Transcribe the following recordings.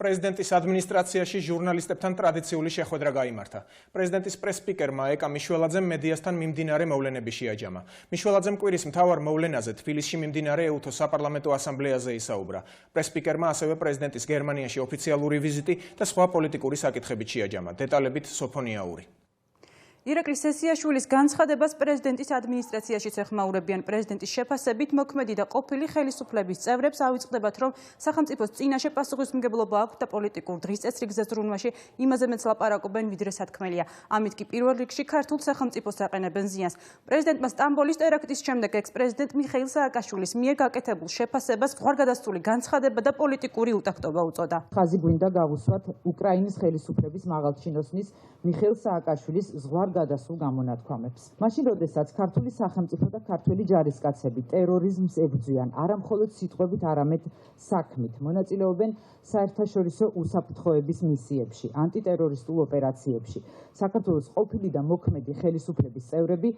პრეზიდენტის ადმინისტრაციაში ჟურნალისტებთან ტრადიციული შეხვედრა გაიმართა. პრეზიდენტის პრეს-სპიკერმა ეკა მიშველაძემ მედიასთან მიმდინარე მოვლენები შეაჯამა. მიშველაძემ კვირის მთავარ მოვლენაზე თბილისში მიმდინარე ეუთო საპარლამენტო ასამბლეაზე ისაუბრა. პრეს-სპიკერმა ასევე პრეზიდენტის გერმანიაში ოფიციალური ვიზიტი და სხვა პოლიტიკური საკითხებით შეაჯამა. დეტალებით სოფონია ური. ირაკლი სესიაშვილის განცხადებას პრეზიდენტის ადმინისტრაციაშიც ეხმაურებიან. პრეზიდენტის შეფასებით მოქმედი და ყოფილი ხელისუფლების წევრებს ავიწყდებათ, რომ სახელმწიფოს წინაშე პასუხისმგებლობა აქვს და პოლიტიკურ დღის წესრიგზე ზრუნვაში იმაზე მეც ლაპარაკობენ, ვიდრე სათქმელია. ამით კი პირველ რიგში ქართულ სახელმწიფოს აყენებენ ზიანს. პრეზიდენტმა სტამბოლის ტერაქტის შემდეგ ექს-პრეზიდენტ მიხეილ სააკაშვილის მიერ გაკეთებულ შეფასებას ზღვარგადასწული განცხადება და პოლიტიკური უტაქტობა უწოდა. ხაზი გვინდა გავუსვათ უკრაინის ხელისუფლების მაღალჩინოსნის მიხეილ სააკაშვილის ზღვარგადასულ გამონათქვამებს. მაშინ, როდესაც ქართული სახელმწიფო და ქართველი ჯარისკაცები ტერორიზმს ებრძვიან, არა მხოლოდ სიტყვებით, არამედ საქმით, მონაწილეობენ საერთაშორისო უსაფრთხოების მისიებში, ანტიტერორისტულ ოპერაციებში. საქართველოს ყოფილი და მოქმედი ხელისუფლების წევრები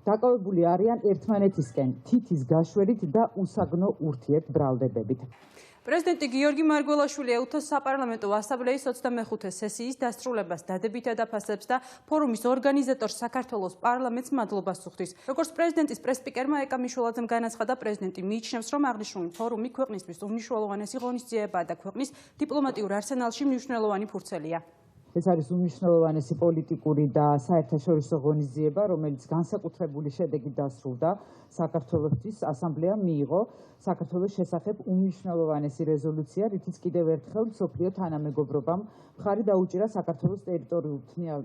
დაკავებული არიან ერთმანეთისკენ თითის გაშვერით და უსაგნო ურთიერთბრალდებებით. პრეზიდენტი გიორგი მარგველაშვილი ეუთო საპარლამენტო ასამბლეის 25 სესიის დასრულებას დადებითად აფასებს და ფორუმის ორგანიზატორს საქართველოს პარლამენტს მადლობას უხდის. როგორც პრეზიდენტის პრეს-სპიკერმა ეკა მიშველაძემ განაცხადა, პრეზიდენტი მიიჩნევს, რომ აღნიშნული ფორუმი ქვეყნისთვის უმნიშვნელოვანესი ღონისძიებაა და ქვეყნის დიპლომატიურ არსენალში მნიშვნელოვანი ფურცელია. ეს არის უმნიშვნელოვანესი პოლიტიკური და საერთაშორისო ღონისძიება, რომელიც განსაკუთრებული შედეგით დასრულდა. საქართველოსთვის ასამბლეამ მიიღო საქართველოს შესახებ უმნიშვნელოვანესი რეზოლუცია, რითიც კიდევ ერთხელ მსოფლიო თანამეგობრობამ მხარი დაუჭირა საქართველოს ტერიტორიულ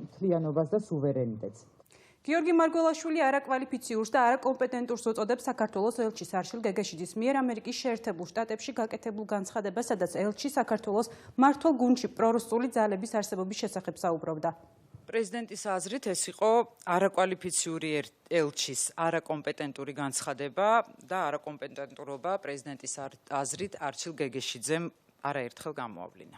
მთლიანობას და სუვერენიტეტს. გიორგი მარგველაშვილი არაკვალიფიციურს და არაკომპეტენტურს უწოდებს საქართველოს ელჩის არშილ გეგეშიძის მიერ ამერიკის შეერთებულ შტატებში გაკეთებულ განცხადებას, სადაც ელჩი საქართველოს მმართველ გუნდში პრორუსული ძალების არსებობის შესახებ საუბრობდა. პრეზიდენტის აზრით ეს იყო არაკვალიფიციური ელჩის არაკომპეტენტური განცხადება და არაკომპეტენტურობა პრეზიდენტის აზრით არჩილ გეგეშიძემ არაერთხელ გამოავლინა.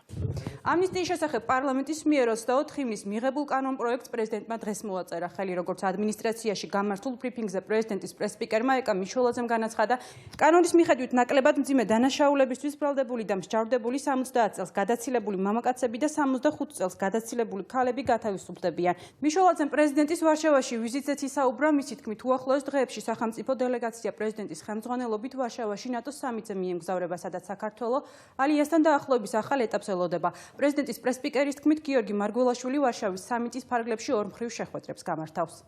ამნისტიის შესახებ პარლამენტის მიერ 24 ივნის მიღებულ კანონპროექტს პრეზიდენტმა დღეს მოაწერა ხელი, როგორც ადმინისტრაციაში გამართულ ბრიფინგზე პრეზიდენტის პრეს-სპიკერმა ეკა მიშველაძემ განაცხადა, კანონის მიხედვით ნაკლებად მძიმე დანაშაულებისთვის ბრალდებული და მსჯავრდებული 70 წელს გადაცილებული მამაკაცები და 65 წელს გადაცილებული ქალები გათავისუფლებიან. მიშველაძემ პრეზიდენტის ვარშავაში ვიზიტზეც ისაუბრა, მისი თქმით, უახლოეს დღეებში სახელმწიფო დელეგაცია პრეზიდენტის ხელმძღვანელობით ვარშავაში ნატოს სამიტზე მიემგზავრება, სადაც საქართველო ალიასთან დაახლოების ახალ ეტაპს ელოდება. პრეზიდენტის პრეს-სპიკერის თქმით, გიორგი მარგველაშვილი ვარშავის სამიტის ფარგლებში ორმხრივ შეხვედრებს გამართავს.